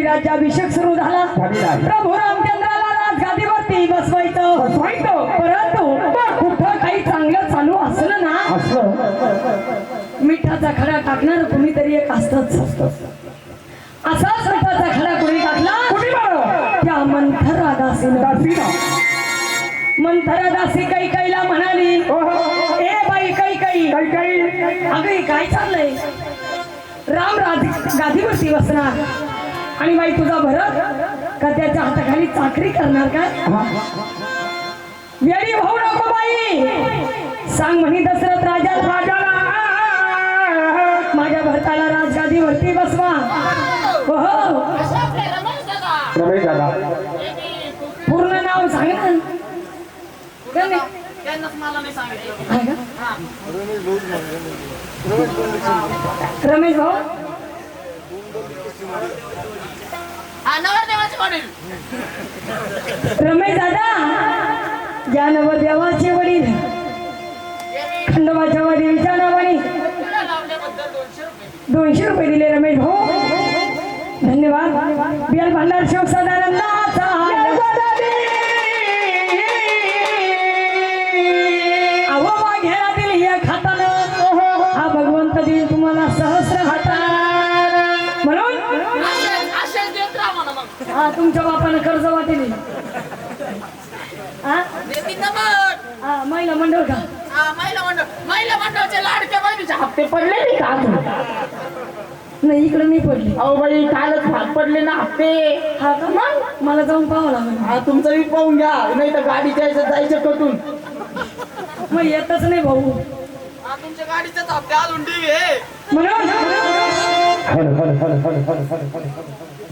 राज्याभिषेक सुरू झाला। प्रभू रामचंद्राला राजगादीवरती बसवायचं, परंतु कुठं काही चांगलं चालू असलं ना, मिठाचा खडा टाकणार कुणीतरी एक असतच। असाच मिठाचा खडा कुणी टाकला, त्या मंथरा दासीनं। मंथरा दासी कैकेयीला म्हणाली, ए बाई कैकेयी, अगं काय चाललंय? राम गादीवरती बसणार आणि बाई तुझा भरत का त्याच्या हाताखाली चाकरी करणार काय? वेळी भाऊ नको बाई, सांग म्हणी दशरथ राजाला माझ्या भरताला राजगादीवरती बसवा. हो रमेश दादा पूर्ण नाव सांग ना. आहे का? रमेश भाऊ रमेश दादा ज्या नवरदेवाचे वडील खंडोबाच्या देवीच्या नावाने 200 रुपये दिले रमेश भाऊ. धन्यवाद. बियाल भांडार शोक सदानंदाचा अहो घेरातील या खातानं हा भगवंत देईल तुम्हाला सहस्र हातानं. म्हणून हा तुमच्या बापानं कर्ज वाटेल. हा महिला मंडळ का? महिला मंडळाचे लाडक्या बहिणीचे हप्ते पडले नाही का अजून? नाही इकडे नाही पडली. अहो बाई कालच भाग पडले ना हप्ते. हा का? मग मला जाऊन पाहावं लागेल. हा तुमचं बी पाहून घ्या, नाही तर गाडी जायचं कटून. मग येतच नाही भाऊ. हा तुमच्या गाडीचाच हप्ते अजून ठीक आहे. म्हणून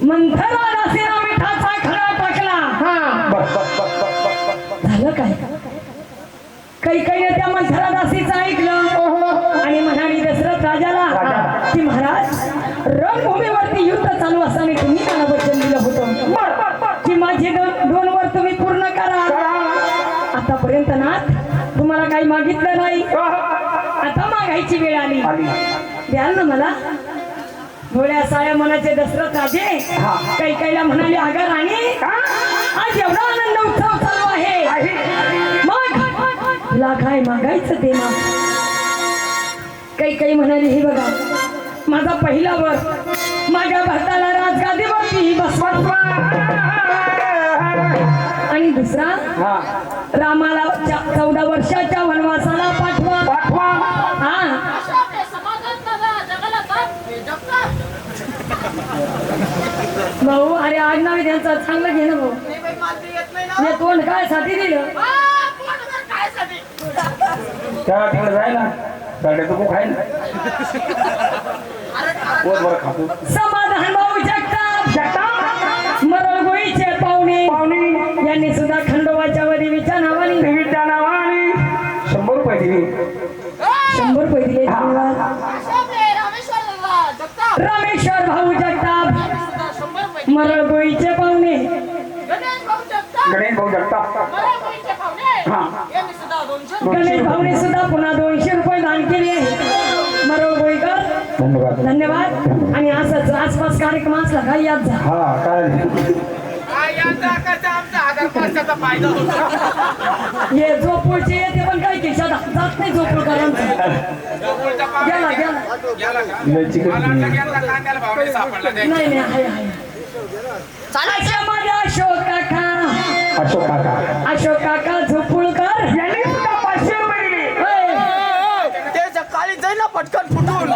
मंथराला मिठाचा खडा टाकला. झालं काय? काही त्या मंथरा दासीचं ऐकलं आणि म्हणाली दशरथ राजाला की महाराज रणभूमीवरती युद्ध चालू असताना तुम्ही मला वचन दिलं होतं की माझे 2 वर तुम्ही पूर्ण करा. आतापर्यंत ना तुम्हाला काही मागितलं नाही, आता मागायची वेळ आली. द्याल ना मला? डोळ्या साया मनाचे दशरथ राजे कैकेयीला म्हणाले अगं राणी आज एवढा आनंद उत्सव चालू आहे, मग तुला काय मागायचं ते ना. कैकेयी म्हणाली हे बघा माझा पहिला वर माझ्या भरताला राजगादीवरती बसवा आणि दुसरा रामाला 14 वर्षाच्या वनवासाला पाठवा. भाऊ अरे आज नाव त्यांचं चांगलं घे ना भाऊ. मी तोंड काय साठी दिलं? त्या तिकडे जाय ना साडे तो खाय ना बरं खातो. समाधान भाऊ जगताप मरळगोईचे पाहुणे यांनी सुद्धा खंडोबाच्या देवीच्या नावाने 100 रुपये दिले. 100 रुपये दिले. रामेश्वर भाऊ जगताप मरळगोईचे पाहुणे गणेश भाऊ जगताप गणेश भाऊने सुद्धा पुन्हा 200 रुपये दान केले. मरळगोईकर धन्यवाद. आणि असंच आसपास कार्यक्रम असला का यात जा. हा काय हे झोपूळचे येते पण काही खिशात जात नाही झोपूळकरांचं. गेला नाही आहे अशा माझ्या अशोक काका झोपूळकर यांनी सुद्धा 500 रुपये दिले. त्याच्या काळी जाईल ना पटकन फुटून.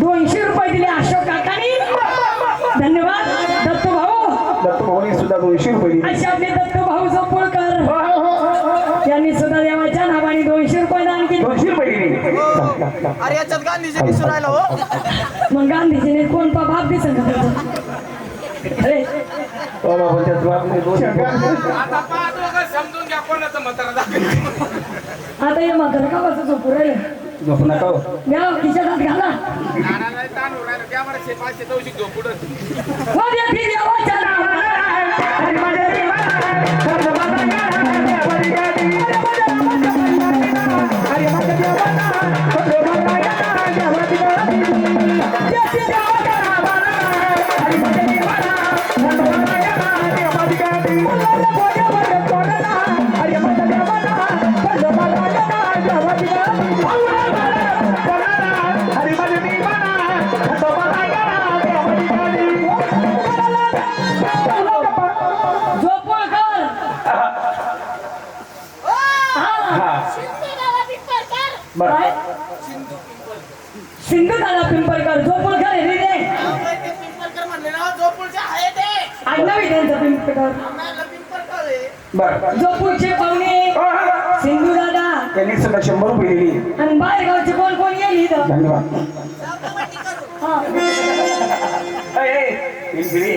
200 रुपये दिले अशोक काकांनी. धन्यवाद. दत्तू भाऊने सुद्धा 200 रुपये दिले. अशा आपले दत्तू भाऊ झोपूळकर यांनी सुद्धा देवाच्या नावाने 200 रुपये दान केले. 200 रुपये दिले. अरे याच्यात गांधीजी दिसून राहिला हो. मग गांधीजीने कोण बाप दिसत अरे समजून घ्या कोणाचं म्हातारा दाखल. आता हे म्हातारा का वाजत झोपू राहिले? झोपू नका द्या खिशात हात घाला. मध्ये ती देवाच्या नावानं मार्केटवर बर जो पुढचे पाहुणे सिंधू दादा त्यांनी सुद्धा 100 रुपये दिली. आणि बाहेर गावचे कोण कोण येईल इथं धन्यवाद. हा. दिली.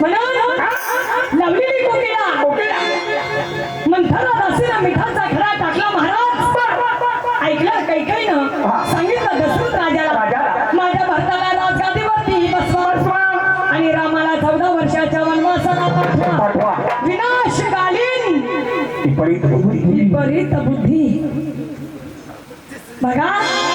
म्हणून लावलेली कोकिळा मंथरा दासीला मिठाचा खडा टाकला महाराज. ऐकलं कैकईनं सांगितलं दशरथ राजाला माझ्या भरताला राजगादीवरती बसवा आणि रामाला 14 वर्षाच्या वनवासाला पाठवा. विनाशकालीन विपरीत बुद्धी. विपरीत बुद्धी बघा